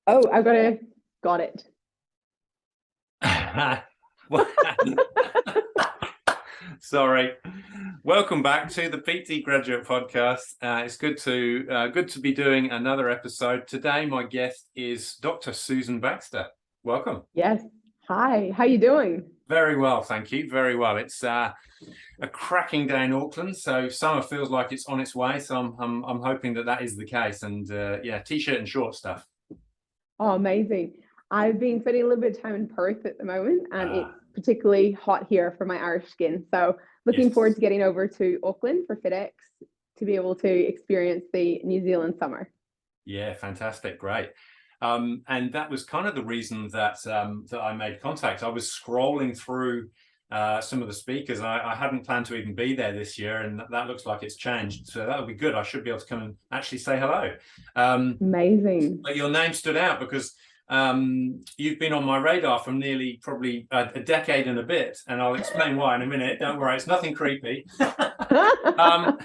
Oh, got it. Well, sorry. Welcome back to the PT Graduate Podcast. It's good to be doing another episode. Today, my guest is Dr. Susan Baxter. Welcome. Yes. Hi, how you doing? Very well, thank you. Very well. It's a cracking day in Auckland, so summer feels like it's on its way. So I'm hoping that is the case. And yeah, t-shirt and short stuff. Oh, amazing. I've been spending a little bit of time in Perth at the moment, and it's Ah, particularly hot here for my Irish skin. So looking forward yes. to getting over to Auckland for FedEx to be able to experience the New Zealand summer. Yeah, fantastic, great. And that was kind of the reason that I made contact. I was scrolling through some of the speakers. I hadn't planned to even be there this year, and that looks like it's changed. So that would be good. I should be able to come and actually say hello. Amazing. But your name stood out because you've been on my radar for nearly probably a decade and a bit, and I'll explain why in a minute. Don't worry, it's nothing creepy. um,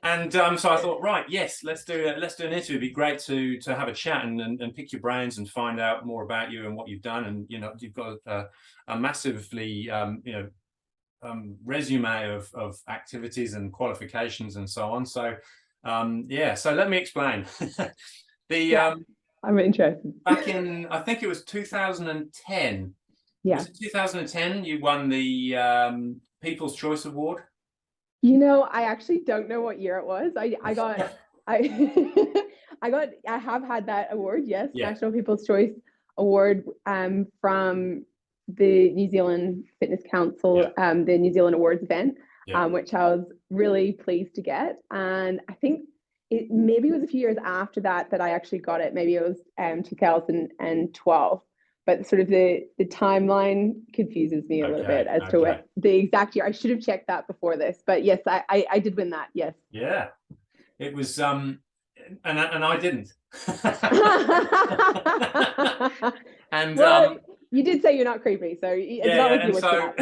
and so I thought, right, yes, let's do an interview. It'd be great to have a chat and pick your brains and find out more about you and what you've done. And you've got a massively resume of activities and qualifications and so on. So yeah, so let me explain. the Yeah, I'm interested. Back in, I think it was 2010. Yeah. Was it 2010? You won the People's Choice Award. I actually don't know what year it was. I got I I have had that award, yes, Yeah, National People's Choice Award from the New Zealand Fitness yeah, Council, the New Zealand Awards event, yeah. which I was really pleased to get. And I think it maybe was a few years after that I actually got it. Maybe it was 2012, but sort of the timeline confuses me a little bit Okay, as to okay. what the exact year. I should have checked that before this, but yes, I did win that. Yes. Yeah, it was and I didn't. And Well, you did say you're not creepy, so it's yeah, not yeah, like you looked it up.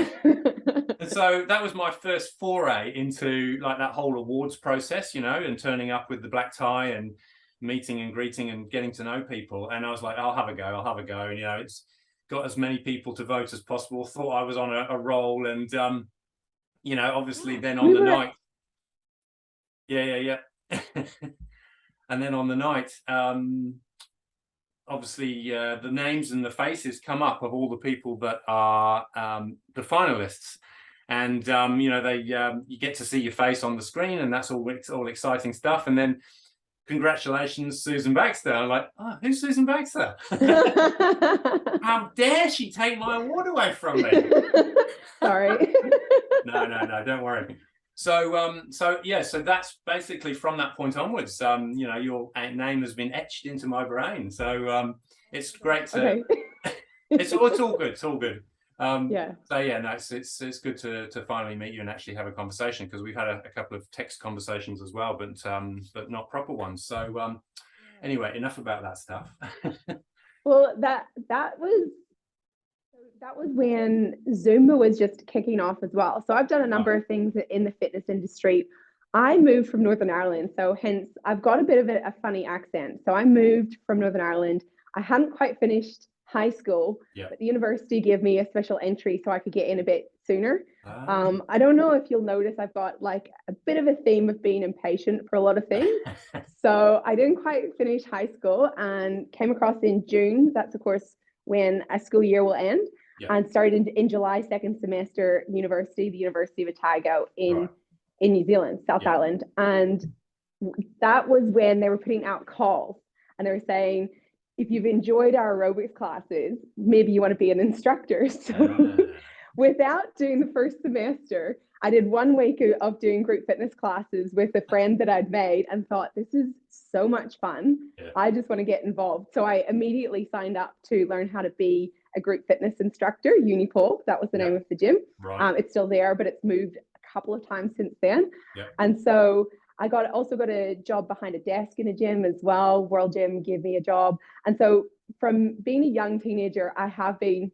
and so that was my first foray into like that whole awards process, and turning up with the black tie and meeting and greeting and getting to know people. And I was like, I'll have a go, and it's got as many people to vote as possible. Thought I was on a roll, and obviously then on We the were night, yeah. And then on the night, obviously the names and the faces come up of all the people that are the finalists, and they you get to see your face on the screen, and that's all exciting stuff. And then congratulations, Susan Baxter. I'm like, oh, who's Susan Baxter? How dare she take my award away from me? Sorry. No, don't worry. So yeah, so that's basically from that point onwards. Your name has been etched into my brain. So it's great to. Okay. It's all good. It's all good. Yeah. So yeah, no, it's good to finally meet you and actually have a conversation, because we've had a couple of text conversations as well, but not proper ones. So anyway, enough about that stuff. Well, that was when Zumba was just kicking off as well. So I've done a number Right. of things in the fitness industry. I moved from Northern Ireland, so hence I've got a bit of a funny accent. So I moved from Northern Ireland. I hadn't quite finished high school, Yeah. but the university gave me a special entry so I could get in a bit sooner. Ah. I don't know if you'll notice I've got like a bit of a theme of being impatient for a lot of things. So I didn't quite finish high school and came across in June. That's of course when a school year will end, Yeah. and started in July, second semester university, the University of Otago Right. in New Zealand, South Yeah. Island. And that was when they were putting out calls, and they were saying, if you've enjoyed our aerobics classes, maybe you want to be an instructor. So without doing the first semester, I did 1 week of doing group fitness classes with a friend that I'd made and thought, this is so much fun. Yeah. I just want to get involved. So I immediately signed up to learn how to be a group fitness instructor, Unipol. That was the name of the gym. Right. It's still there, but it's moved a couple of times since then. Yeah. And so I also got a job behind a desk in a gym as well. World Gym gave me a job. And so from being a young teenager, I have been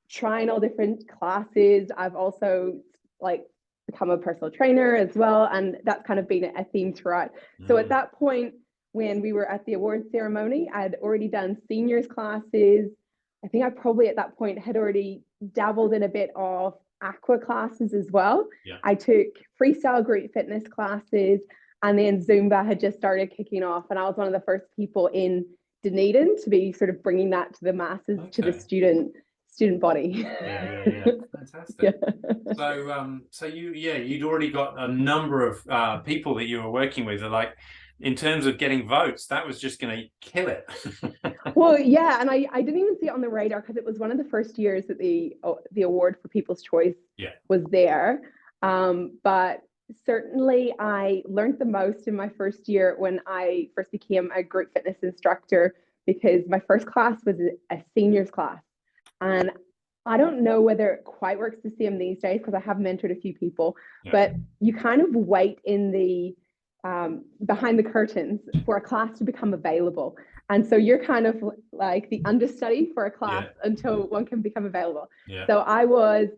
trying all different classes. I've also like become a personal trainer as well. And that's kind of been a theme throughout. So at that point, when we were at the award ceremony. I'd already done seniors classes. I think I probably at that point had already dabbled in a bit of aqua classes as well. Yeah. I took freestyle group fitness classes, and then Zumba had just started kicking off, and I was one of the first people in Dunedin to be sort of bringing that to the masses, to the student body. Yeah. Fantastic. Yeah. So you'd already got a number of people that you were working with. Like, in terms of getting votes, that was just going to kill it. Well, yeah, and I didn't even see it on the radar because it was one of the first years that the award for People's Choice was there. But certainly I learned the most in my first year when I first became a group fitness instructor, because my first class was a seniors class. And I don't know whether it quite works the same these days, because I have mentored a few people, but you kind of wait in the behind the curtains for a class to become available. And so you're kind of like the understudy for a class until one can become available. So I was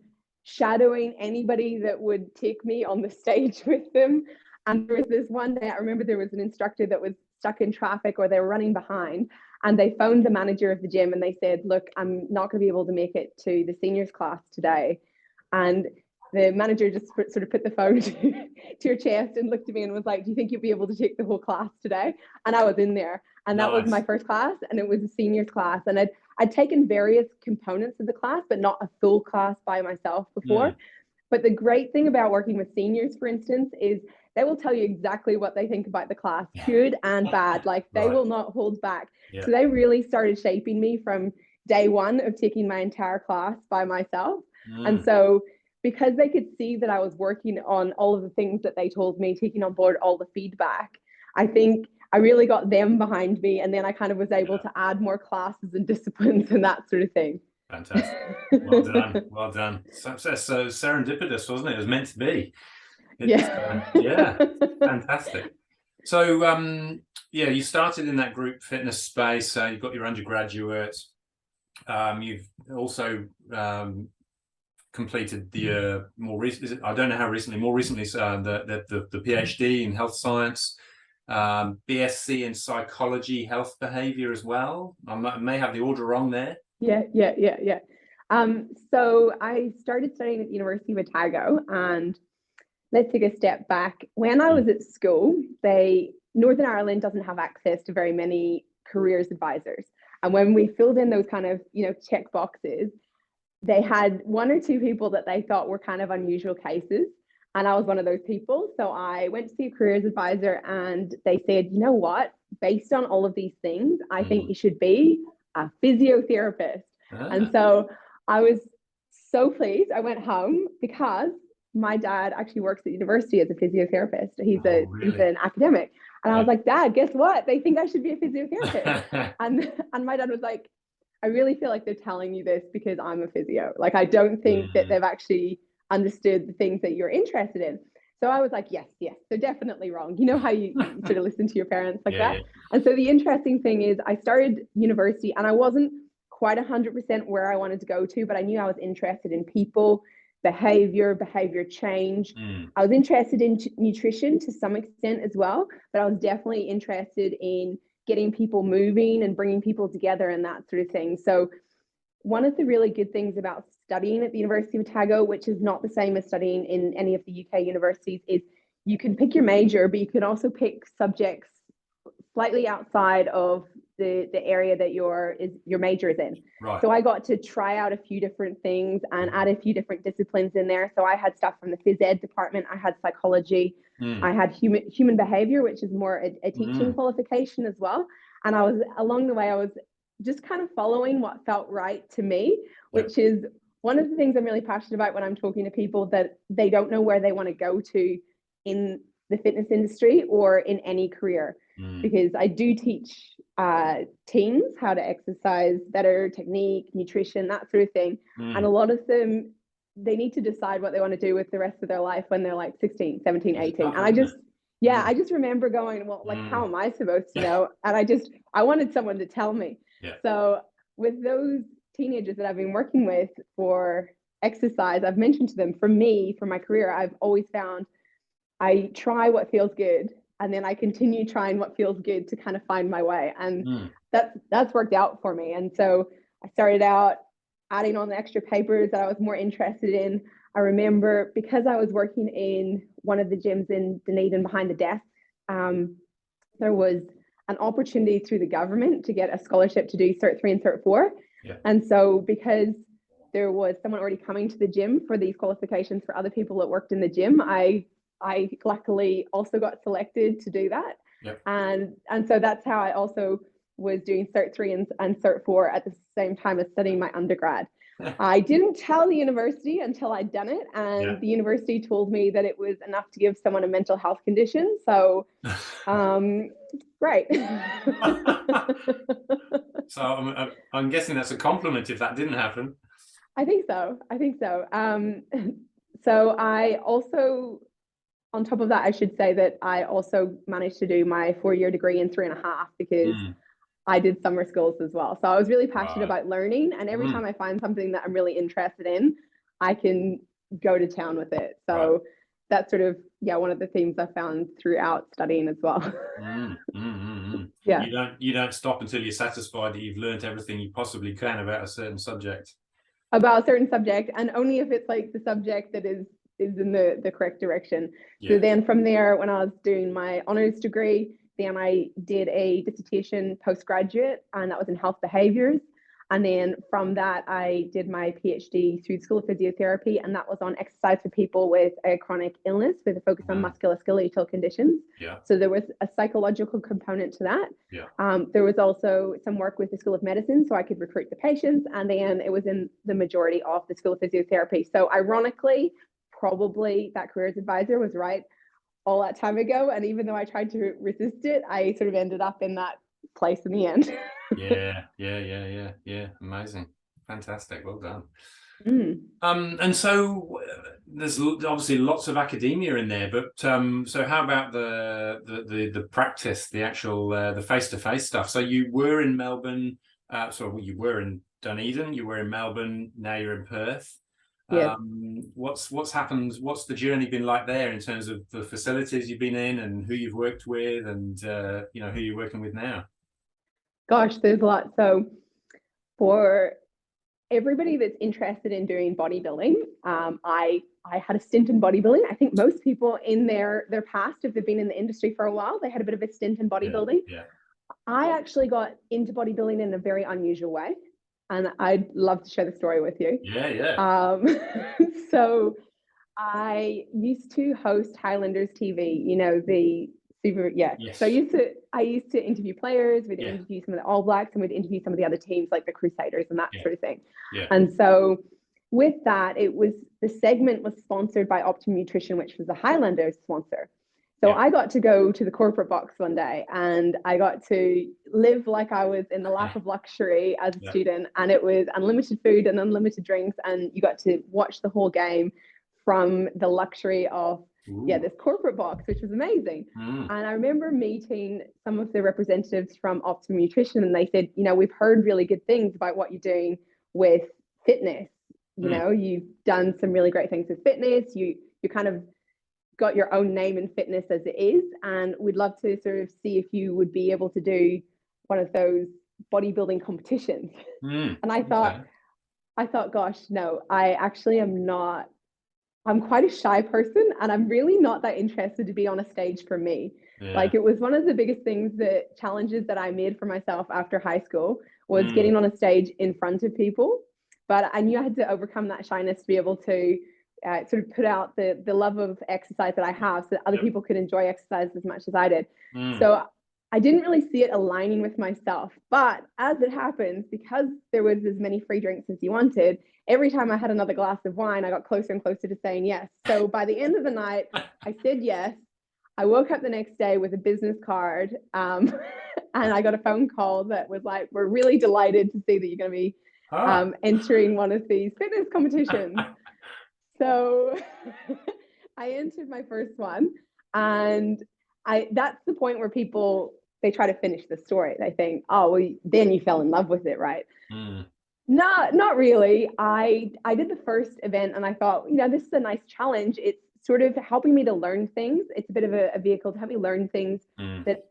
shadowing anybody that would take me on the stage with them. And there was this one day, I remember there was an instructor that was stuck in traffic, or they were running behind, and they phoned the manager of the gym and they said, look, I'm not going to be able to make it to the seniors class today. And the manager just sort of put the phone to her chest and looked at me and was like, do you think you'll be able to take the whole class today? And I was in there, and that was my first class, and it was a seniors class. And I'd taken various components of the class, but not a full class by myself before. But the great thing about working with seniors, for instance, is they will tell you exactly what they think about the class, good and bad. Like, they will not hold back. So they really started shaping me from day one of taking my entire class by myself. And so because they could see that I was working on all of the things that they told me, taking on board all the feedback, I think I really got them behind me. And then I kind of was able to add more classes and disciplines and that sort of thing. Fantastic. Well done. Well done. So serendipitous, wasn't it? It was meant to be. Fantastic. So you started in that group fitness space. You've got your undergraduate. You've also completed the more recent, I don't know how recently, more recently, the PhD in health science, BSc in psychology, health behavior as well. I may have the order wrong there. So I started studying at the University of Otago, and let's take a step back. When I was at school, Northern Ireland doesn't have access to very many careers advisors. And when we filled in those kind of, check boxes, they had one or two people that they thought were kind of unusual cases. And I was one of those people. So I went to see a careers advisor, and they said, you know what, based on all of these things, I think you should be a physiotherapist. And so I was so pleased. I went home because my dad actually works at university as a physiotherapist. He's an academic. And I was like, Dad, guess what? They think I should be a physiotherapist. and my dad was like, I really feel like they're telling you this because I'm a physio. Like, I don't think that they've actually understood the things that you're interested in. So I was like, yes, they're definitely wrong. You know how you sort of listen to your parents like that? And so the interesting thing is I started university, and I wasn't quite 100% where I wanted to go to, but I knew I was interested in people, behavior change. I was interested in nutrition to some extent as well, but I was definitely interested in getting people moving and bringing people together and that sort of thing. So one of the really good things about studying at the University of Otago, which is not the same as studying in any of the UK universities, is you can pick your major, but you can also pick subjects slightly outside of the area that your major is in. Right. So I got to try out a few different things and add a few different disciplines in there. So I had stuff from the phys ed department. I had psychology. I had human behavior, which is more a teaching qualification as well. And along the way, I was just kind of following what felt right to me, which is one of the things I'm really passionate about when I'm talking to people that they don't know where they want to go to in the fitness industry or in any career. Because I do teach teens how to exercise better, technique, nutrition, that sort of thing. And a lot of them, they need to decide what they want to do with the rest of their life when they're like 16, 17, 18. And I just remember going, well, like, how am I supposed to know? And I wanted someone to tell me. So with those teenagers that I've been working with for exercise, I've mentioned to them, for me, for my career, I've always found I try what feels good and then I continue trying what feels good to kind of find my way. And Mm. that's worked out for me. And so I started out adding on the extra papers that I was more interested in. I remember because I was working in one of the gyms in Dunedin behind the desk, there was an opportunity through the government to get a scholarship to do Cert 3 and Cert 4. Yeah. And so because there was someone already coming to the gym for these qualifications for other people that worked in the gym, I luckily also got selected to do that. Yep. And so that's how I also was doing Cert 3 and Cert 4 at the same time as studying my undergrad. I didn't tell the university until I'd done it, and the university told me that it was enough to give someone a mental health condition. So, great. So I'm guessing that's a compliment if that didn't happen. I think so. So I also, on top of that, I should say that I also managed to do my 4-year degree in 3.5 because I did summer schools as well. So I was really passionate about learning, and every time I find something that I'm really interested in, I can go to town with it. So that's sort of, one of the themes I found throughout studying as well. Yeah. You don't stop until you're satisfied that you've learned everything you possibly can about a certain subject. About a certain subject, and only if it's like the subject that is in the correct direction. So then from there, when I was doing my honors degree, then I did a dissertation postgraduate, and that was in health behaviors. And then from that, I did my PhD through the School of Physiotherapy, and that was on exercise for people with a chronic illness with a focus on musculoskeletal conditions. So there was a psychological component to that. There was also some work with the School of Medicine, so I could recruit the patients, and then it was in the majority of the School of Physiotherapy. So ironically, probably that careers advisor was right all that time ago. And even though I tried to resist it, I sort of ended up in that place in the end. Yeah. Amazing. Fantastic. Well done. And so there's obviously lots of academia in there, but so how about the practice, the actual the face-to-face stuff? So you were in Melbourne, you were in Dunedin, you were in Melbourne, now you're in Perth. What's happened? What's the journey been like there in terms of the facilities you've been in and who you've worked with, and who you're working with now? Gosh, there's a lot. So for everybody that's interested in doing bodybuilding, I had a stint in bodybuilding. I think most people in their past, if they've been in the industry for a while, they had a bit of a stint in bodybuilding. I actually got into bodybuilding in a very unusual way, and I'd love to share the story with you. So I used to host Highlanders TV, the super, So I used to interview players. We'd interview some of the All Blacks, and we'd interview some of the other teams like the Crusaders and that sort of thing. And so with that, the segment was sponsored by Optimum Nutrition, which was the Highlanders sponsor. So I got to go to the corporate box one day, and I got to live like I was in the lap of luxury as a student, and it was unlimited food and unlimited drinks, and you got to watch the whole game from the luxury of this corporate box, which was amazing. And I remember meeting some of the representatives from Optimum Nutrition, and they said, we've heard really good things about what you're doing with fitness. You've done some really great things with fitness. You kind of got your own name in fitness as it is, and we'd love to sort of see if you would be able to do one of those bodybuilding competitions. And I thought, gosh, no, I actually am not. I'm quite a shy person, and I'm really not that interested to be on a stage for me. Like, it was one of the biggest challenges that I made for myself after high school was getting on a stage in front of people. But I knew I had to overcome that shyness to be able to sort of put out the love of exercise that I have, so that other people could enjoy exercise as much as I did. So I didn't really see it aligning with myself. But as it happens, because there was as many free drinks as you wanted, every time I had another glass of wine, I got closer and closer to saying yes. So by the end of the night, I said yes. I woke up the next day with a business card, and I got a phone call that was like, we're really delighted to see that you're going to be entering one of these fitness competitions. So I entered my first one, and that's the point where people, they try to finish the story. They think, oh, well, then you fell in love with it, right? No, not really. I did the first event, and I thought, this is a nice challenge. It's sort of helping me to learn things. It's a bit of a vehicle to help me learn things that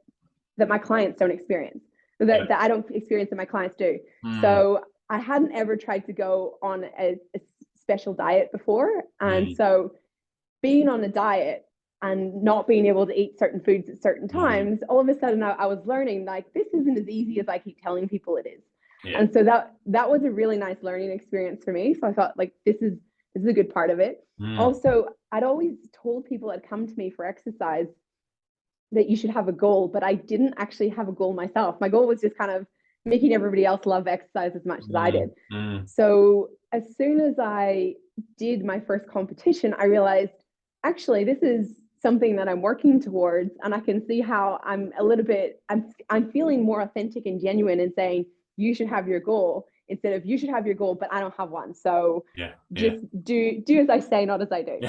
my clients don't experience, that I don't experience that my clients do. So I hadn't ever tried to go on a special diet before. And so being on a diet and not being able to eat certain foods at certain times, all of a sudden I was learning, like, this isn't as easy as I keep telling people it is. And so that was a really nice learning experience for me. So I thought, like, this is a good part of it. Also, I'd always told people that come to me for exercise that you should have a goal, but I didn't actually have a goal myself. My goal was just kind of making everybody else love exercise as much as I did. So as soon as I did my first competition, I realized, actually, this is something that I'm working towards, and I can see how I'm a little bit, I'm feeling more authentic and genuine in saying, you should have your goal, instead of you should have your goal, but I don't have one. So just do as I say, not as I do.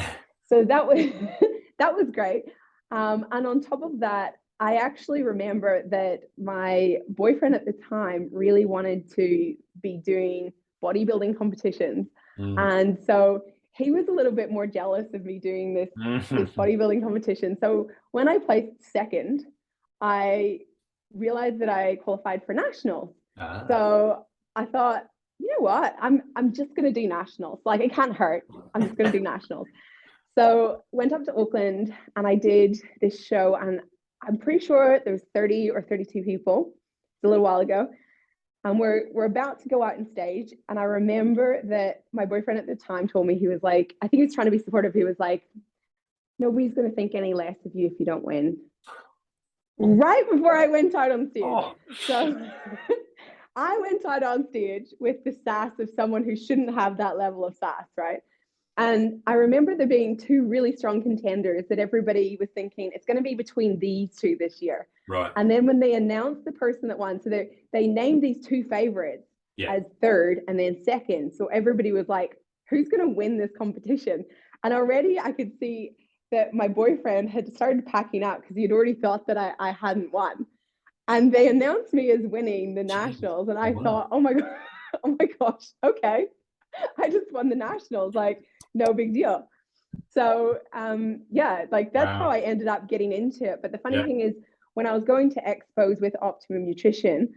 So that was great. And on top of that, I actually remember that my boyfriend at the time really wanted to be doing bodybuilding competitions. And so he was a little bit more jealous of me doing this bodybuilding competition. So when I placed second, I realized that I qualified for nationals. So I thought, you know what, I'm just going to do nationals. Like, it can't hurt. I'm just going to do nationals. So went up to Auckland and I did this show, and I'm pretty sure there was 30 or 32 people. It's a little while ago. And we're about to go out on stage. And I remember that my boyfriend at the time told me, he was like, I think he was trying to be supportive. He was like, nobody's going to think any less of you if you don't win. Right before I went out on stage. So I went out on stage with the sass of someone who shouldn't have that level of sass, right? And I remember there being two really strong contenders that everybody was thinking, it's going to be between these two this year. Right. And then when they announced the person that won, so they named these two favorites as third and then second. So everybody was like, who's going to win this competition? And already I could see that my boyfriend had started packing up because he had already thought that I hadn't won. And they announced me as winning the nationals. And I thought, oh my gosh, okay. I just won the nationals, like, no big deal. So like, that's how I ended up getting into it. But the funny thing is, when I was going to expos with Optimum Nutrition,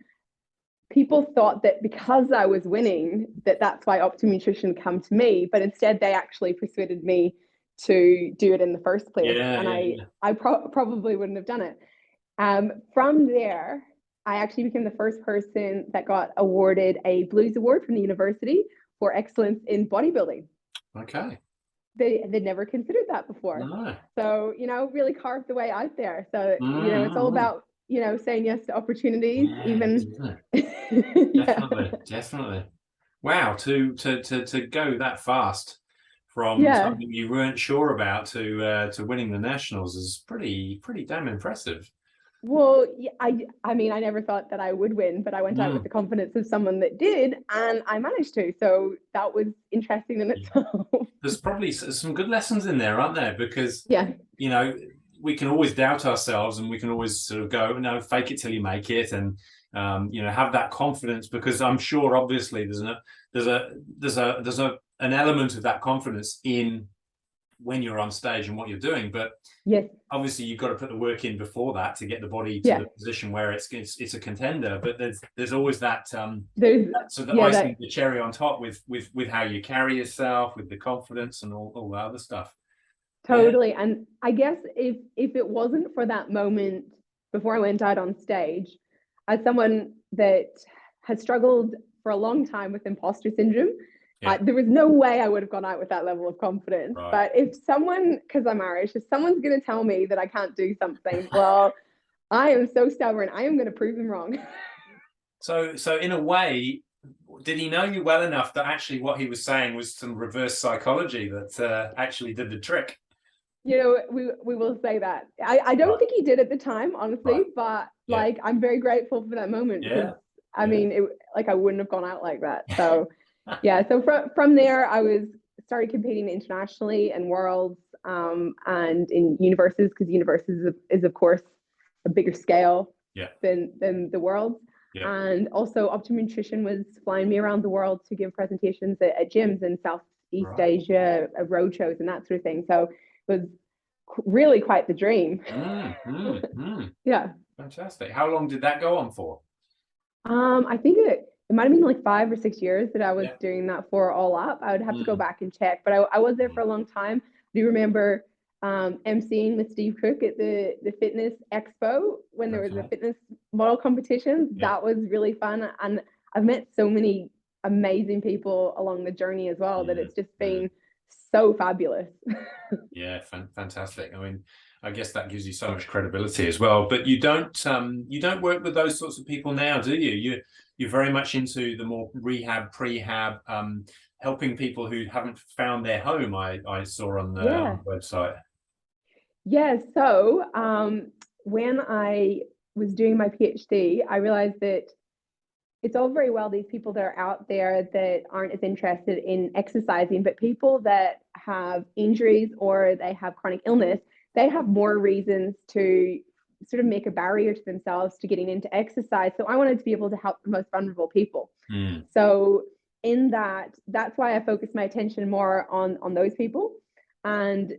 people thought that because I was winning, that's why Optimum Nutrition come to me, but instead they actually persuaded me to do it in the first place. I probably wouldn't have done it. From there, I actually became the first person that got awarded a Blues Award from the university for excellence in bodybuilding. Okay. They'd never considered that before. No. So, really carved the way out there. So, it's all about, saying yes to opportunities, even. Definitely. Wow, to go that fast from something you weren't sure about to winning the nationals is pretty damn impressive. Well, I mean, I never thought that I would win, but I went out with the confidence of someone that did, and I managed to. So that was interesting in itself. There's probably some good lessons in there, aren't there? Because we can always doubt ourselves, and we can always sort of go, no, fake it till you make it, and have that confidence. Because I'm sure, obviously, there's an element of that confidence in when you're on stage and what you're doing, but obviously you've got to put the work in before that to get the body to the position where it's a contender. But there's always that icing, the cherry on top with how you carry yourself, with the confidence and all the other stuff. Totally. And I guess if it wasn't for that moment before I went out on stage, as someone that has struggled for a long time with imposter syndrome, there was no way I would have gone out with that level of confidence. Right. But if someone, because I'm Irish, if someone's going to tell me that I can't do something, well, I am so stubborn. I am going to prove them wrong. So in a way, did he know you well enough that actually what he was saying was some reverse psychology that actually did the trick? We will say that. I don't think he did at the time, honestly, but like, I'm very grateful for that moment. Because, I mean, I wouldn't have gone out like that. So. So from there, I started competing internationally and worlds and in universities, because universities is of course a bigger scale than the world. And also Optimum Nutrition was flying me around the world to give presentations at gyms in Southeast Asia, road shows and that sort of thing. So it was really quite the dream. Yeah. Fantastic. How long did that go on for? I think it might have been like 5 or 6 years that I was Yeah. doing that for all up. I would have to go back and check, but I was there for a long time. I do remember emceeing with Steve Cook at the fitness expo when there was a fitness model competition. Yeah. That was really fun, and I've met so many amazing people along the journey as well that it's just been so fabulous. Yeah, fantastic. I mean, I guess that gives you so much credibility as well. But you don't work with those sorts of people now, do you? You're very much into the more rehab, prehab, helping people who haven't found their home. I saw on the website. Yeah. So when I was doing my PhD, I realized that it's all very well these people that are out there that aren't as interested in exercising, but people that have injuries or they have chronic illness, they have more reasons to sort of make a barrier to themselves to getting into exercise. So I wanted to be able to help the most vulnerable people. So in that's why I focus my attention more on those people. And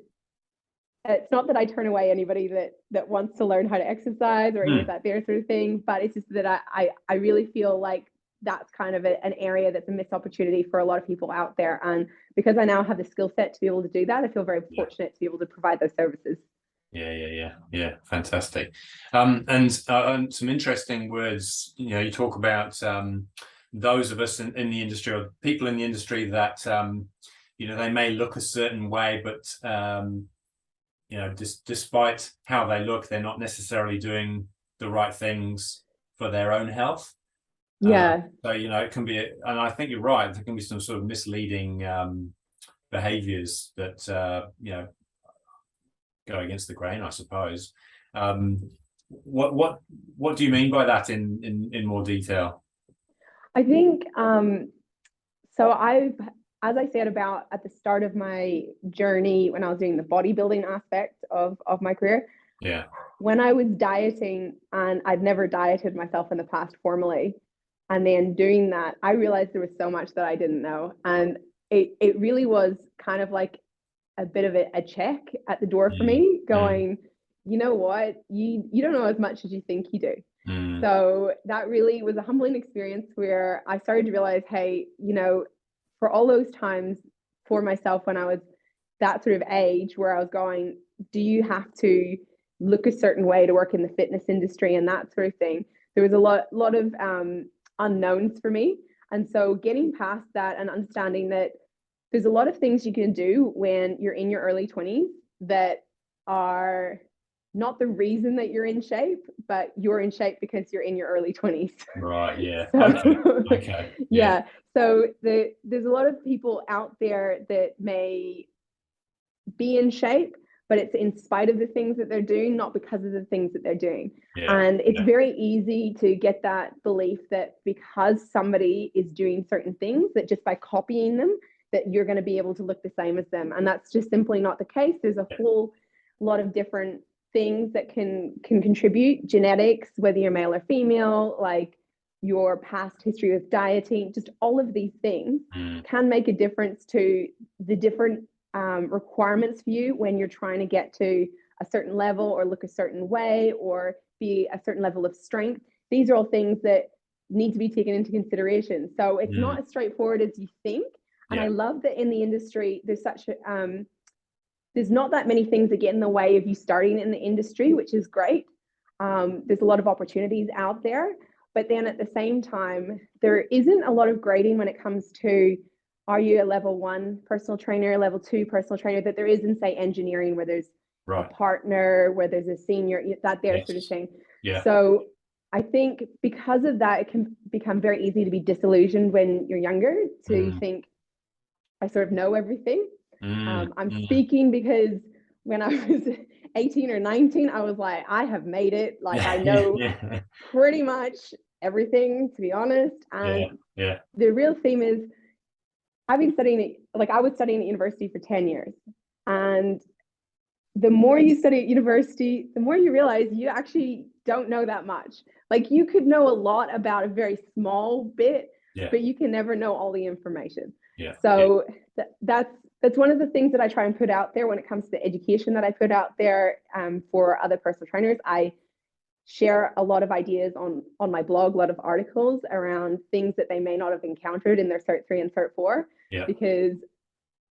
it's not that I turn away anybody that wants to learn how to exercise or any of that there sort of thing, but it's just that I really feel like that's kind of an area that's a missed opportunity for a lot of people out there. And because I now have the skill set to be able to do that, I feel very fortunate to be able to provide those services. Yeah. Fantastic. And some interesting words. You talk about those of us in the industry, or people in the industry that they may look a certain way, but despite how they look, they're not necessarily doing the right things for their own health. Yeah. So it can be, and I think you're right. There can be some sort of misleading behaviors that go against the grain, I suppose. What do you mean by that in more detail? I think so as I said about at the start of my journey when I was doing the bodybuilding aspect of my career. Yeah. When I was dieting, and I'd never dieted myself in the past formally, and then doing that, I realized there was so much that I didn't know. And it really was kind of like a bit of a check at the door for me, going, you know what, you don't know as much as you think you do. So that really was a humbling experience where I started to realize, hey, for all those times for myself when I was that sort of age where I was going, do you have to look a certain way to work in the fitness industry and that sort of thing? There was a lot of unknowns for me. And so getting past that and understanding that there's a lot of things you can do when you're in your early 20s that are not the reason that you're in shape, but you're in shape because you're in your early 20s. Right. Yeah. So, okay. Yeah. So there's a lot of people out there that may be in shape, but it's in spite of the things that they're doing, not because of the things that they're doing. And it's very easy to get that belief that because somebody is doing certain things, that just by copying them, that you're going to be able to look the same as them. And that's just simply not the case. There's a whole lot of different things that can contribute: genetics, whether you're male or female, like your past history with dieting, just all of these things can make a difference to the different requirements for you when you're trying to get to a certain level or look a certain way or be a certain level of strength. These are all things that need to be taken into consideration. So it's not as straightforward as you think. And I love that in the industry, there's there's not that many things that get in the way of you starting in the industry, which is great. There's a lot of opportunities out there, but then at the same time, there isn't a lot of grading when it comes to, are you a level 1 personal trainer, level 2 personal trainer, that there is in, say, engineering, where there's a partner, where there's a senior, that there sort of thing. So I think because of that, it can become very easy to be disillusioned when you're younger, to think, I sort of know everything. I'm speaking because when I was 18 or 19, I was like, I have made it. Like, I know pretty much everything, to be honest. And the real theme is, I've been studying, like I was studying at university for 10 years. And the more you study at university, the more you realize you actually don't know that much. Like, you could know a lot about a very small bit, but you can never know all the information. So that's that's one of the things that I try and put out there when it comes to the education that I put out there for other personal trainers. I share a lot of ideas on my blog, a lot of articles around things that they may not have encountered in their Cert 3 and Cert 4, because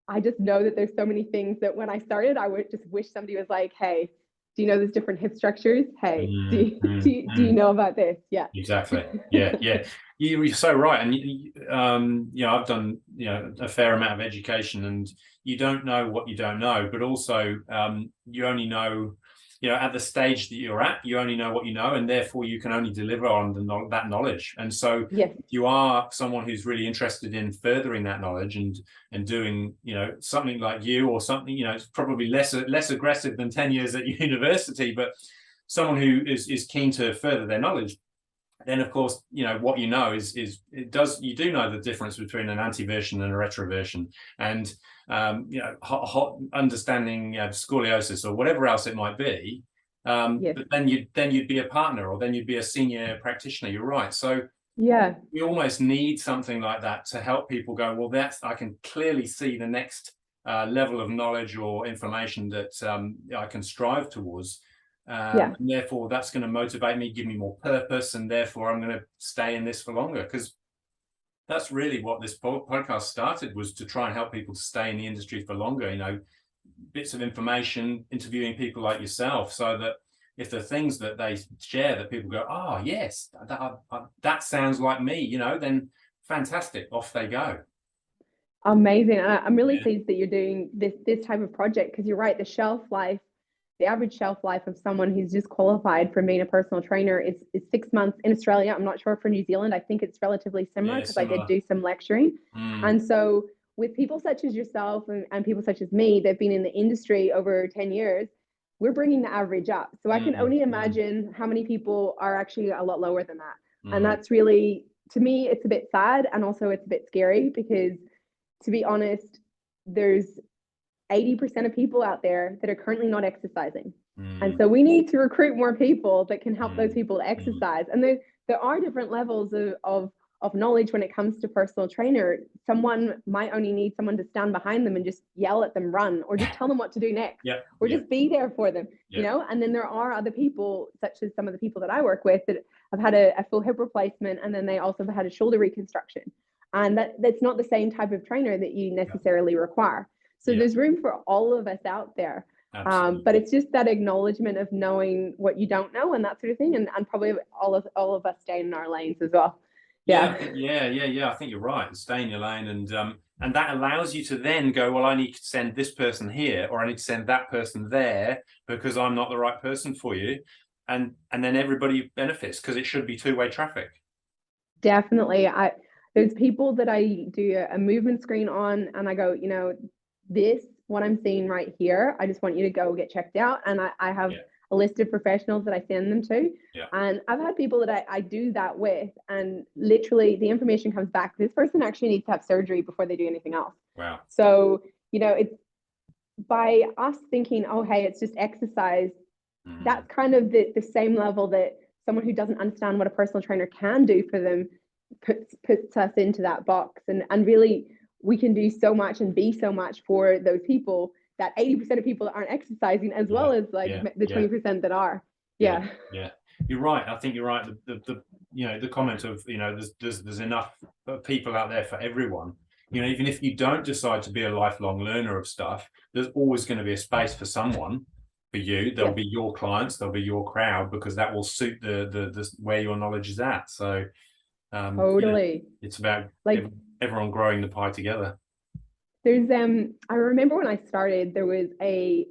I just know that there's so many things that when I started, I would just wish somebody was like, hey, do you know there's different hip structures? Hey, do you know about this? Yeah. Exactly. Yeah. You're so right. And I've done a fair amount of education, and you don't know what you don't know, but also you only know, at the stage that you're at, you only know what you know, and therefore you can only deliver on that knowledge. And so if you are someone who's really interested in furthering that knowledge and doing, something like you, or something, it's probably less aggressive than 10 years at university, but someone who is keen to further their knowledge, then of course, what you know is you do know the difference between an anteversion and a retroversion, and understanding scoliosis or whatever else it might be. But then you'd be a partner, or then you'd be a senior practitioner. You're right. So we almost need something like that to help people go, well, I can clearly see the next level of knowledge or information that I can strive towards. And therefore that's going to motivate me, give me more purpose, and therefore I'm going to stay in this for longer, because that's really what this podcast started, was to try and help people to stay in the industry for longer. Bits of information, interviewing people like yourself, so that if the things that they share that people go, oh yes, that sounds like me, then fantastic, off they go. Amazing. I'm really pleased that you're doing this type of project, because you're right, the average shelf life of someone who's just qualified for being a personal trainer is 6 months in Australia. I'm not sure for New Zealand. I think it's relatively similar, because I did do some lecturing. And so with people such as yourself and people such as me that've been in the industry over 10 years, we're bringing the average up. So I can only imagine how many people are actually a lot lower than that. And that's really, to me, it's a bit sad, and also it's a bit scary, because to be honest, there's 80% of people out there that are currently not exercising. And so we need to recruit more people that can help those people to exercise. And there are different levels of knowledge when it comes to personal trainer. Someone might only need someone to stand behind them and just yell at them, run, or just tell them what to do next, or just be there for them, and then there are other people, such as some of the people that I work with, that have had a full hip replacement, and then they also have had a shoulder reconstruction. And that's not the same type of trainer that you necessarily require. So there's room for all of us out there. But it's just that acknowledgement of knowing what you don't know and that sort of thing, and probably all of us staying in our lanes as well. I think you're right. Stay in your lane, and that allows you to then go, well, I need to send this person here, or I need to send that person there, because I'm not the right person for you, and then everybody benefits, because it should be two-way traffic. Definitely. There's people that I do a movement screen on, and I go, what I'm seeing right here, I just want you to go get checked out. And I have a list of professionals that I send them to. And I've had people that I do that with, and literally the information comes back, this person actually needs to have surgery before they do anything else. Wow. So, it's by us thinking, oh, hey, it's just exercise. That's kind of the same level that someone who doesn't understand what a personal trainer can do for them puts us into that box. And really, we can do so much and be so much for those people, that 80% of people that aren't exercising, as well as the 20% that are. Yeah. You're right. I think you're right. The comment of, there's enough people out there for everyone. Even if you don't decide to be a lifelong learner of stuff, there's always going to be a space for someone. For you, there'll be your clients, there'll be your crowd, because that will suit the where your knowledge is at. So totally, it's about everyone growing the pie together. There's I remember when I started, there was a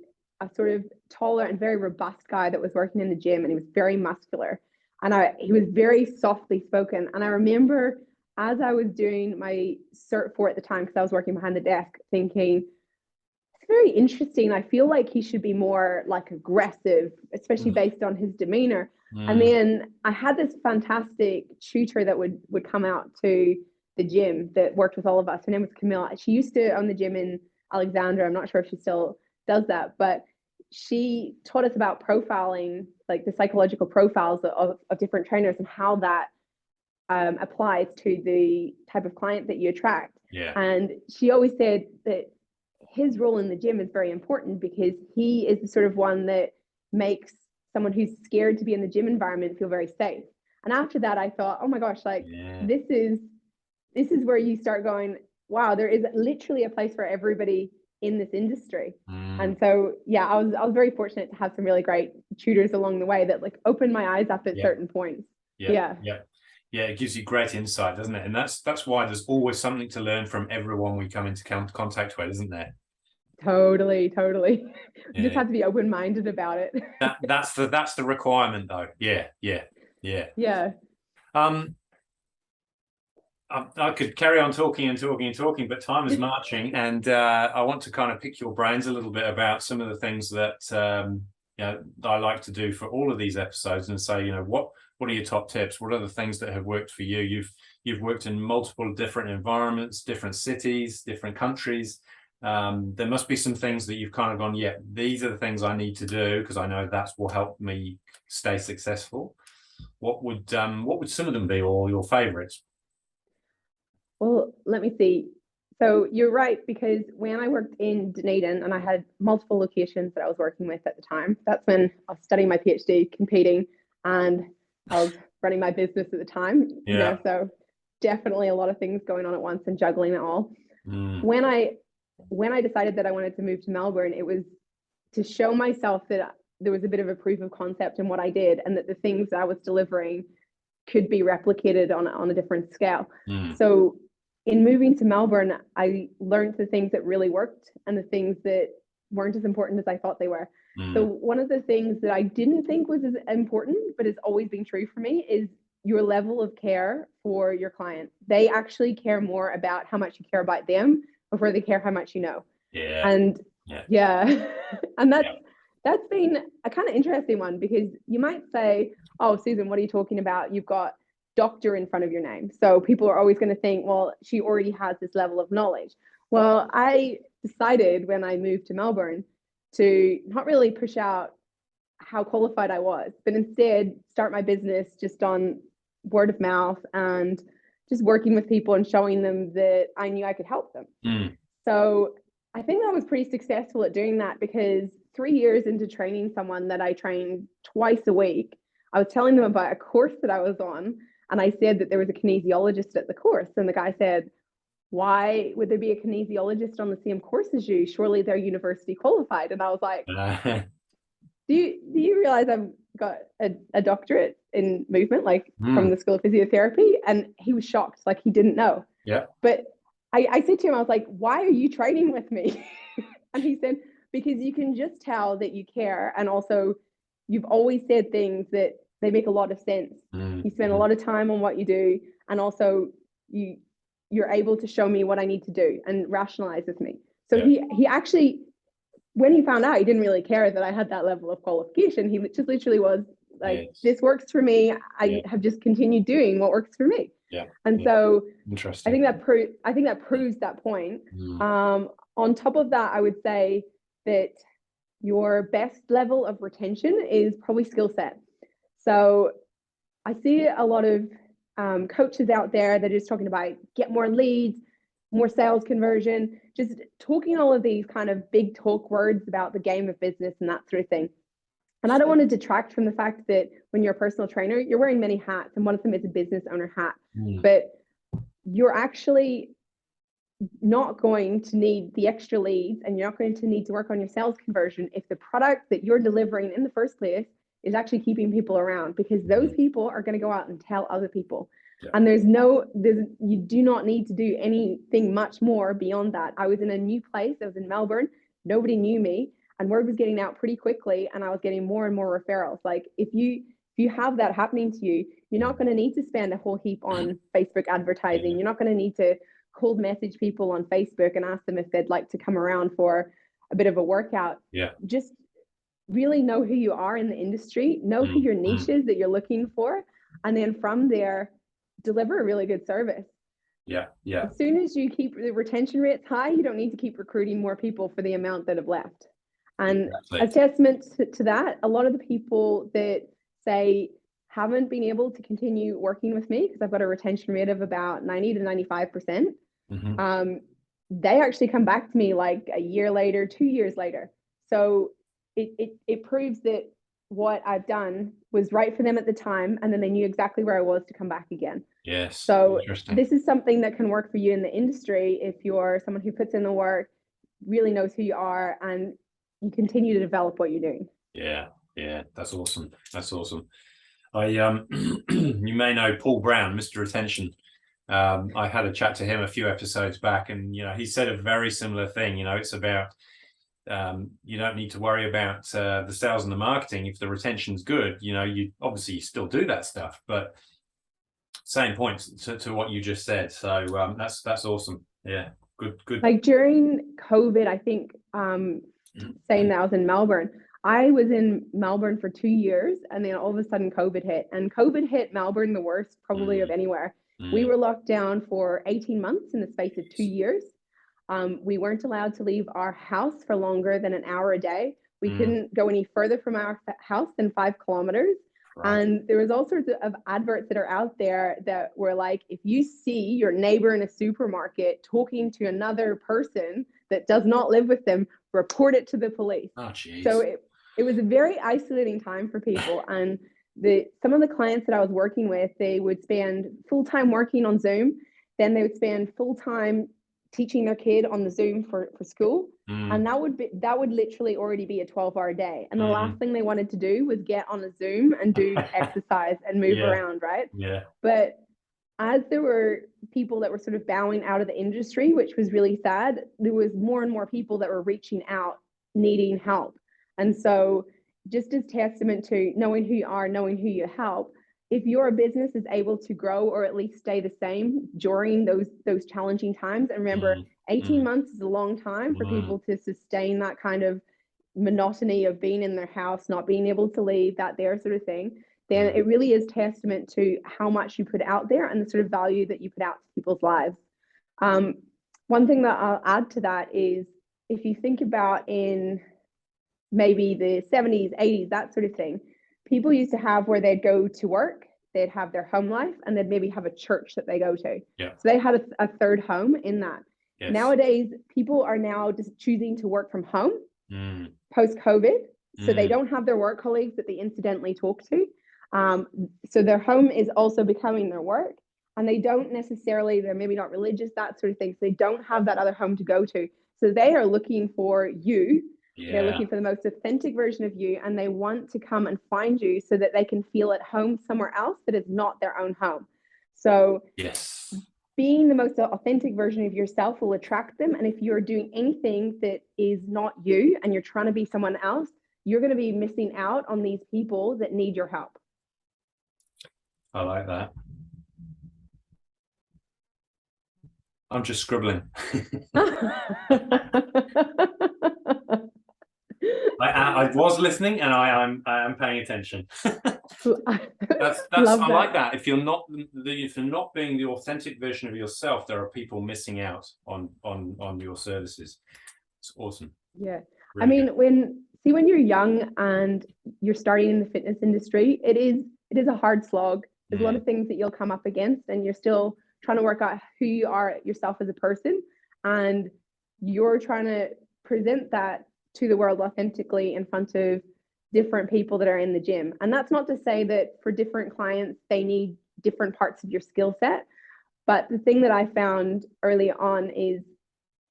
sort of taller and very robust guy that was working in the gym, and he was very muscular, and he was very softly spoken. And I remember, as I was doing my Cert 4 at the time, because I was working behind the desk, thinking, it's very interesting. I feel like he should be more aggressive, especially based on his demeanor. And then I had this fantastic tutor that would come out to the gym that worked with all of us. Her name was Camille. She used to own the gym in Alexandra. I'm not sure if she still does that, but she taught us about profiling, the psychological profiles of different trainers, and how that applies to the type of client that you attract. And she always said that his role in the gym is very important because he is the sort of one that makes someone who's scared to be in the gym environment feel very safe. And after that, I thought, oh my gosh, like this is where you start going, wow, there is literally a place for everybody in this industry. And so, yeah, I was very fortunate to have some really great tutors along the way that like opened my eyes up at certain points. Yeah, it gives you great insight, doesn't it? And that's why there's always something to learn from everyone we come into contact with, isn't there? Totally. You just have to be open-minded about it. That's the requirement, though. Yeah. I could carry on talking, but time is marching, and I want to kind of pick your brains a little bit about some of the things that I like to do for all of these episodes, and say, what are your top tips? What are the things that have worked for you? You've worked in multiple different environments, different cities, different countries. There must be some things that you've kind of gone, yeah, these are the things I need to do because I know that will help me stay successful. What would some of them be, or your favorites? Well, let me see. So you're right, because when I worked in Dunedin and I had multiple locations that I was working with at the time, that's when I was studying my PhD, competing, and I was running my business at the time. So definitely a lot of things going on at once and juggling it all. When I decided that I wanted to move to Melbourne, it was to show myself that there was a bit of a proof of concept in what I did, and that the things that I was delivering could be replicated on a different scale. So in moving to Melbourne, I learned the things that really worked and the things that weren't as important as I thought they were. So one of the things that I didn't think was as important, but has always been true for me, is your level of care for your client. They actually care more about how much you care about them before they care how much you know. And that's been a kind of interesting one, because you might say, oh, Susan, what are you talking about? You've got doctor in front of your name. So people are always going to think, well, she already has this level of knowledge. Well, I decided when I moved to Melbourne to not really push out how qualified I was, but instead start my business just on word of mouth and just working with people and showing them that I knew I could help them. So I think I was pretty successful at doing that, because 3 years into training someone that I trained twice a week, I was telling them about a course that I was on, and I said that there was a kinesiologist at the course, and the guy said, why would there be a kinesiologist on the same course as you? Surely they're university qualified. And I was like, do you realize I've got a doctorate in movement, like from the School of Physiotherapy? And he was shocked, like he didn't know. But I said to him, I was like, why are you training with me? And he said, because you can just tell that you care, and also you've always said things that they make a lot of sense. You spend a lot of time on what you do, and also you're able to show me what I need to do and rationalize with me. So he actually, when he found out, he didn't really care that I had that level of qualification. He just literally was like, this works for me. I have just continued doing what works for me. And so interesting. I think that proves that point. On top of that, I would say that your best level of retention is probably skill set. So I see a lot of coaches out there that are just talking about get more leads, more sales conversion, just talking all of these kind of big talk words about the game of business and that sort of thing. And I don't want to detract from the fact that when you're a personal trainer, you're wearing many hats, and one of them is a business owner hat. But you're actually not going to need the extra leads, and you're not going to need to work on your sales conversion if the product that you're delivering in the first place is actually keeping people around, because those people are going to go out and tell other people. And you do not need to do anything much more beyond that. I was in a new place. I was in Melbourne. Nobody knew me, and word was getting out pretty quickly, and I was getting more and more referrals. Like if you have that happening to you, you're not going to need to spend a whole heap on Facebook advertising. You're not going to need to cold message people on Facebook and ask them if they'd like to come around for a bit of a workout. Just really know who you are in the industry, know who your niche is that you're looking for, and then from there, deliver a really good service. As soon as you keep the retention rates high, you don't need to keep recruiting more people for the amount that have left. And as testament to that, a lot of the people that say haven't been able to continue working with me because I've got a retention rate of about 90 to 95%. they actually come back to me like a year later, 2 years later. So it proves that what I've done was right for them at the time, and then they knew exactly where I was to come back again. Yes. So Interesting. this is something that can work for you in the industry if you're someone who puts in the work, really knows who you are, and you continue to develop what you're doing. Yeah, yeah, that's awesome. That's awesome. I you may know Paul Brown, Mr. Attention. I had a chat to him a few episodes back, and he said a very similar thing. It's about you don't need to worry about the sales and the marketing if the retention's good. You obviously still do that stuff, but same points to what you just said. So that's awesome. Yeah, good. Like during COVID, I think saying that I was in Melbourne. I was in Melbourne for 2 years, and then all of a sudden COVID hit, and COVID hit Melbourne the worst probably of anywhere. We were locked down for 18 months in the space of 2 years. We weren't allowed to leave our house for longer than an hour a day. We couldn't go any further from our house than 5 kilometers. Right. And there was all sorts of adverts that are out there that were like, if you see your neighbor in a supermarket talking to another person that does not live with them, report it to the police. Oh, geez. So it was a very isolating time for people. And some of the clients that I was working with, they would spend full-time working on Zoom. Then they would spend full-time teaching their kid on the Zoom for school. And that would literally already be a 12-hour day. And the last thing they wanted to do was get on a Zoom and do exercise and move around, right? Yeah. But as there were people that were sort of bowing out of the industry, which was really sad, there was more and more people that were reaching out, needing help. And so just as testament to knowing who you are, knowing who you help, if your business is able to grow or at least stay the same during those challenging times, and remember, 18 months is a long time for people to sustain that kind of monotony of being in their house, not being able to leave, that there sort of thing, then it really is testament to how much you put out there and the sort of value that you put out to people's lives. One thing that I'll add to that is, if you think about in maybe the 70s, 80s, that sort of thing, people used to have where they'd go to work, they'd have their home life, and they'd maybe have a church that they go to. Yeah. So they had a third home in that. Yes. Nowadays, people are now just choosing to work from home post-COVID. So they don't have their work colleagues that they incidentally talk to. So their home is also becoming their work. And they don't necessarily, they're maybe not religious, that sort of thing. So they don't have that other home to go to. So they are looking for you. Yeah. They're looking for the most authentic version of you, and they want to come and find you so that they can feel at home somewhere else that is not their own home. So yes, being the most authentic version of yourself will attract them. And if you're doing anything that is not you and you're trying to be someone else, you're going to be missing out on these people that need your help. I like that. I'm just scribbling. I was listening, and I am paying attention. that's I like that. If you're not being the authentic version of yourself, there are people missing out on your services. It's awesome. Yeah, really. I mean, when you're young and you're starting in the fitness industry, it is a hard slog. There's a lot of things that you'll come up against, and you're still trying to work out who you are yourself as a person, and you're trying to present that to the world authentically in front of different people that are in the gym. And that's not to say that for different clients, they need different parts of your skill set. But the thing that I found early on is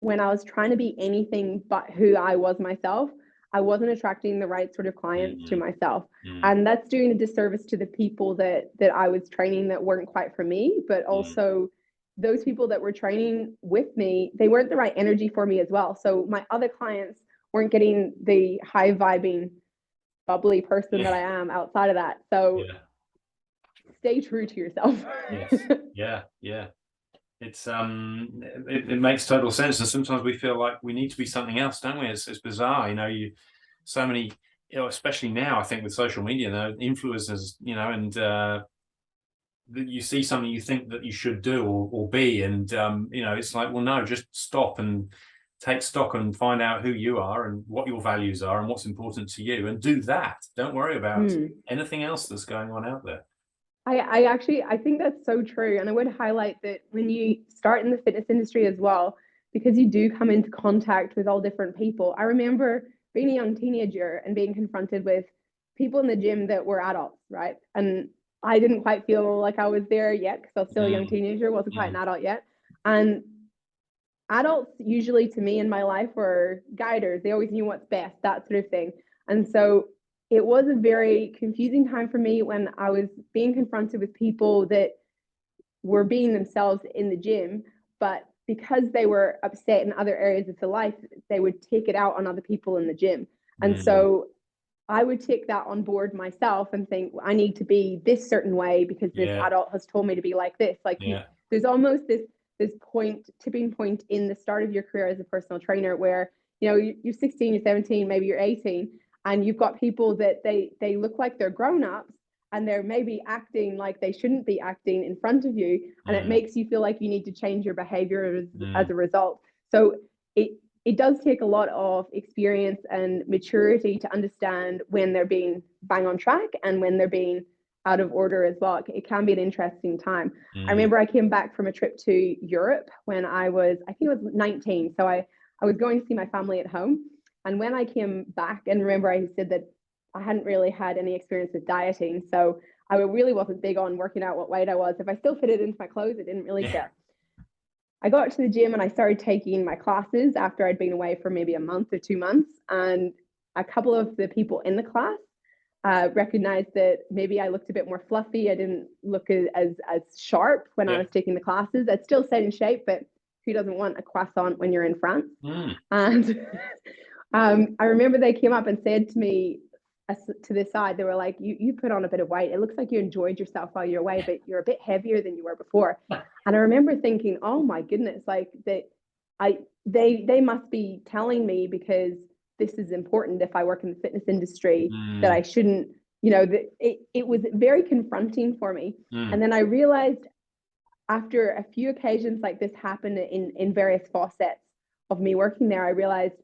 when I was trying to be anything but who I was myself, I wasn't attracting the right sort of clients to myself. And that's doing a disservice to the people that I was training that weren't quite for me, but also those people that were training with me, they weren't the right energy for me as well. So my other clients weren't getting the high vibing, bubbly person that I am outside of that. So stay true to yourself. Yes. Yeah. It's it makes total sense, and sometimes we feel like we need to be something else, don't we? It's bizarre, so many, especially now, I think with social media, influencers, and you see something you think that you should do or be, and it's like, well, no, just stop and take stock and find out who you are and what your values are and what's important to you, and do that. Don't worry about anything else that's going on out there. I think that's so true. And I would highlight that when you start in the fitness industry as well, because you do come into contact with all different people. I remember being a young teenager and being confronted with people in the gym that were adults, right? And I didn't quite feel like I was there yet because I was still a young teenager, wasn't quite an adult yet. And adults usually to me in my life were guiders. They always knew what's best, that sort of thing. And so it was a very confusing time for me when I was being confronted with people that were being themselves in the gym, but because they were upset in other areas of their life, they would take it out on other people in the gym. And so I would take that on board myself and think, I need to be this certain way because this adult has told me to be like this. Like there's almost this tipping point in the start of your career as a personal trainer where, you know, you're 16, you're 17, maybe you're 18, and you've got people that they look like they're grown-ups and they're maybe acting like they shouldn't be acting in front of you, and it makes you feel like you need to change your behavior as a result. So it does take a lot of experience and maturity to understand when they're being bang on track and when they're being out of order as well. It can be an interesting time. I remember I came back from a trip to Europe when I think it was 19. So I was going to see my family at home. And when I came back, and remember I said that I hadn't really had any experience with dieting. So I really wasn't big on working out what weight I was. If I still fit it into my clothes, I didn't really care. I got to the gym and I started taking my classes after I'd been away for maybe a month or 2 months. And a couple of the people in the class recognized that maybe I looked a bit more fluffy. I didn't look as sharp when I was taking the classes. I still stayed in shape, but who doesn't want a croissant when you're in France? And I remember they came up and said to me, to the side, they were like, you put on a bit of weight. It looks like you enjoyed yourself while you're away, but you're a bit heavier than you were before. And I remember thinking, oh my goodness, like they must be telling me because this is important if I work in the fitness industry that I shouldn't, you know, that it was very confronting for me. And then I realized after a few occasions like this happened in various facets of me working there, I realized,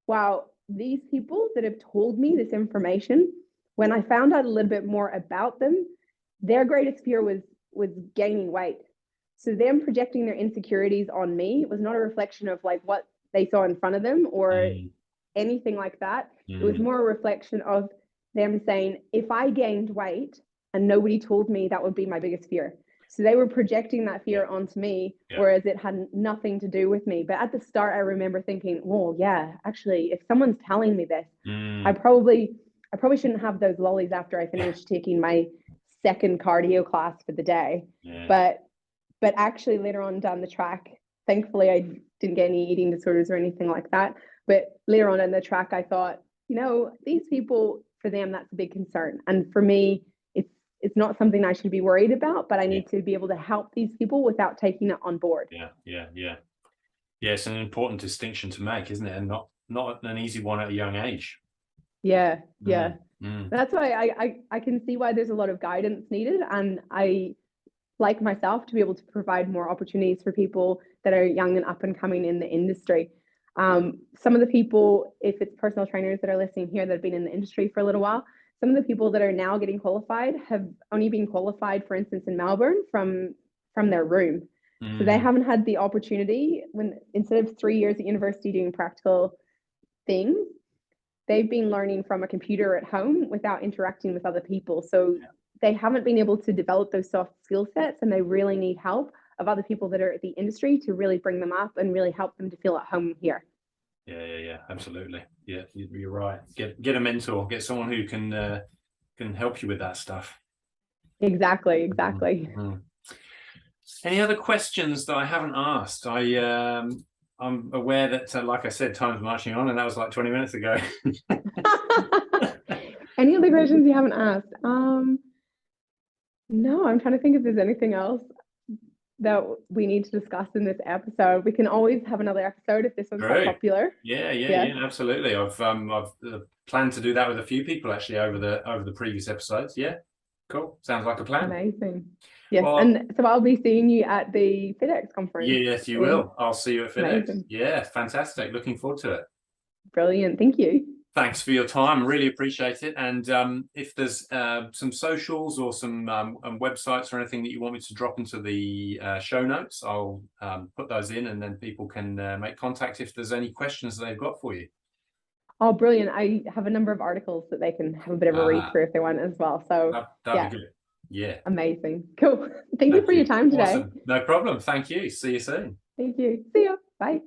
wow, these people that have told me this information, when I found out a little bit more about them, their greatest fear was gaining weight. So them projecting their insecurities on me was not a reflection of like what they saw in front of them or anything like that. It was more a reflection of them saying, if I gained weight and nobody told me, that would be my biggest fear. So they were projecting that fear onto me, whereas it had nothing to do with me. But at the start, I remember thinking, oh yeah, actually, if someone's telling me this, I probably shouldn't have those lollies after I finished taking my second cardio class for the day. But actually later on down the track, thankfully I didn't get any eating disorders or anything like that. But later on in the track, I thought, you know, these people, for them, that's a big concern. And for me, it's not something I should be worried about, but I need to be able to help these people without taking it on board. Yeah, it's an important distinction to make, isn't it? And not an easy one at a young age. That's why I can see why there's a lot of guidance needed. And I like myself to be able to provide more opportunities for people that are young and up and coming in the industry. Some of the people, if it's personal trainers that are listening here that have been in the industry for a little while, some of the people that are now getting qualified have only been qualified, for instance, in Melbourne from their room. So they haven't had the opportunity when, instead of 3 years at university doing practical things, they've been learning from a computer at home without interacting with other people. So they haven't been able to develop those soft skill sets, and they really need help of other people that are at the industry to really bring them up and really help them to feel at home here. Yeah, absolutely. Yeah, you're right. Get a mentor, get someone who can help you with that stuff. Exactly. Any other questions that I haven't asked? I'm aware that, like I said, time's marching on, and that was like 20 minutes ago. Any other questions you haven't asked? No, I'm trying to think if there's anything else that we need to discuss in this episode. We can always have another episode if this one's quite popular. Yeah, absolutely. I've planned to do that with a few people actually over the previous episodes. Yeah, cool. Sounds like a plan. Amazing. Yes, well, and so I'll be seeing you at the FitX conference. Yes, you will. I'll see you at FitX. Amazing. Yeah, fantastic. Looking forward to it. Brilliant. Thank you. Thanks for your time. Really appreciate it. And if there's some socials or some websites or anything that you want me to drop into the show notes, I'll put those in, and then people can make contact if there's any questions they've got for you. Oh, brilliant. I have a number of articles that they can have a bit of a read through if they want as well. So that'd be good. Yeah. Amazing. Cool. Thank you for your time today. Awesome. No problem. Thank you. See you soon. Thank you. See you. Bye.